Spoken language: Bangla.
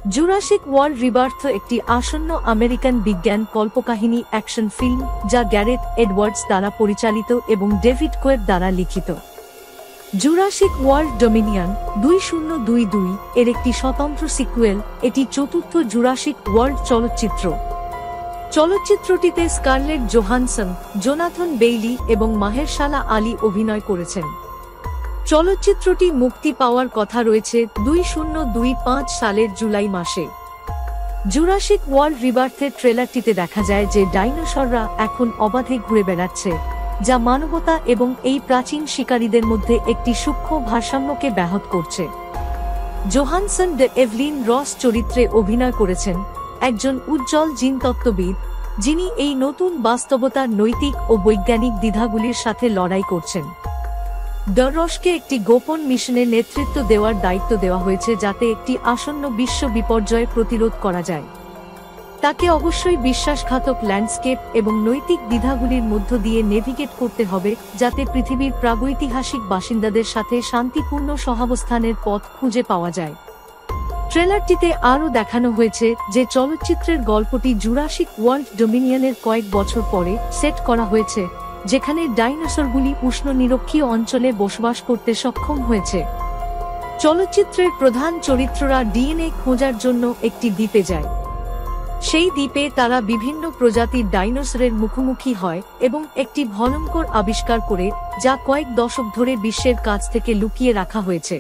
জুরাসিক ওয়ার্ল্ড রিবার্থ একটি আসন্ন আমেরিকান বিজ্ঞান কল্পকাহিনী অ্যাকশন ফিল্ম যা গ্যারেথ এডওয়ার্ডস দ্বারা পরিচালিত এবং ডেভিড কোয়েব দ্বারা লিখিত। জুরাসিক ওয়ার্ল্ড ডোমিনিয়ন 2022 এর একটি স্বতন্ত্র সিকুয়েল, এটি চতুর্থ জুরাসিক ওয়ার্ল্ড চলচ্চিত্র। চলচ্চিত্রটিতে স্কারলেট জোহানসন, জোনাথন বেইলি এবং মাহেরশালা আলী অভিনয় করেছেন। চলচ্চিত্রটি মুক্তি পাওয়ার কথা রয়েছে 2025 সালের জুলাই মাসে। জুরাসিক ওয়ার্ল্ড রিবার্থের ট্রেলারটিতে দেখা যায় যে ডাইনোসররা এখন অবাধে ঘুরে বেড়াচ্ছে, যা মানবতা এবং এই প্রাচীন শিকারীদের মধ্যে একটি সূক্ষ্ম ভারসাম্যকে ব্যাহত করছে। জোহানসন দ্য এভলিন রস চরিত্রে অভিনয় করেছেন, একজন উজ্জ্বল জিনতত্ত্ববিদ যিনি এই নতুন বাস্তবতার নৈতিক ও বৈজ্ঞানিক দ্বিধাগুলির সাথে লড়াই করছেন। দ্য রসকে একটি গোপন মিশনে নেতৃত্ব দেওয়ার দায়িত্ব দেওয়া হয়েছে যাতে একটি আসন্ন বিশ্ব বিপর্যয় প্রতিরোধ করা যায়। তাকে অবশ্যই বিশ্বাসঘাতক ল্যান্ডস্কেপ এবং নৈতিক দ্বিধাগুলির মধ্য দিয়ে নেভিগেট করতে হবে যাতে পৃথিবীর প্রাগৈতিহাসিক বাসিন্দাদের সাথে শান্তিপূর্ণ সহাবস্থানের পথ খুঁজে পাওয়া যায়। ট্রেলারটিতে আরও দেখানো হয়েছে যে চলচ্চিত্রের গল্পটি জুরাসিক ওয়ার্ল্ড ডোমিনিয়নের কয়েক বছর পরে সেট করা হয়েছে, যেখানে ডাইনোসরগুলি উষ্ণ নিরক্ষীয় অঞ্চলে বসবাস করতে সক্ষম হয়েছে। চলচ্চিত্রের প্রধান চরিত্ররা ডিএনএ খোঁজার জন্য একটি দ্বীপে যায়। সেই দ্বীপে তারা বিভিন্ন প্রজাতির ডাইনোসরের মুখোমুখি হয় এবং একটি ভয়ঙ্কর আবিষ্কার করে, যা কয়েক দশক ধরে বিশ্বের কাছ থেকে লুকিয়ে রাখা হয়েছে।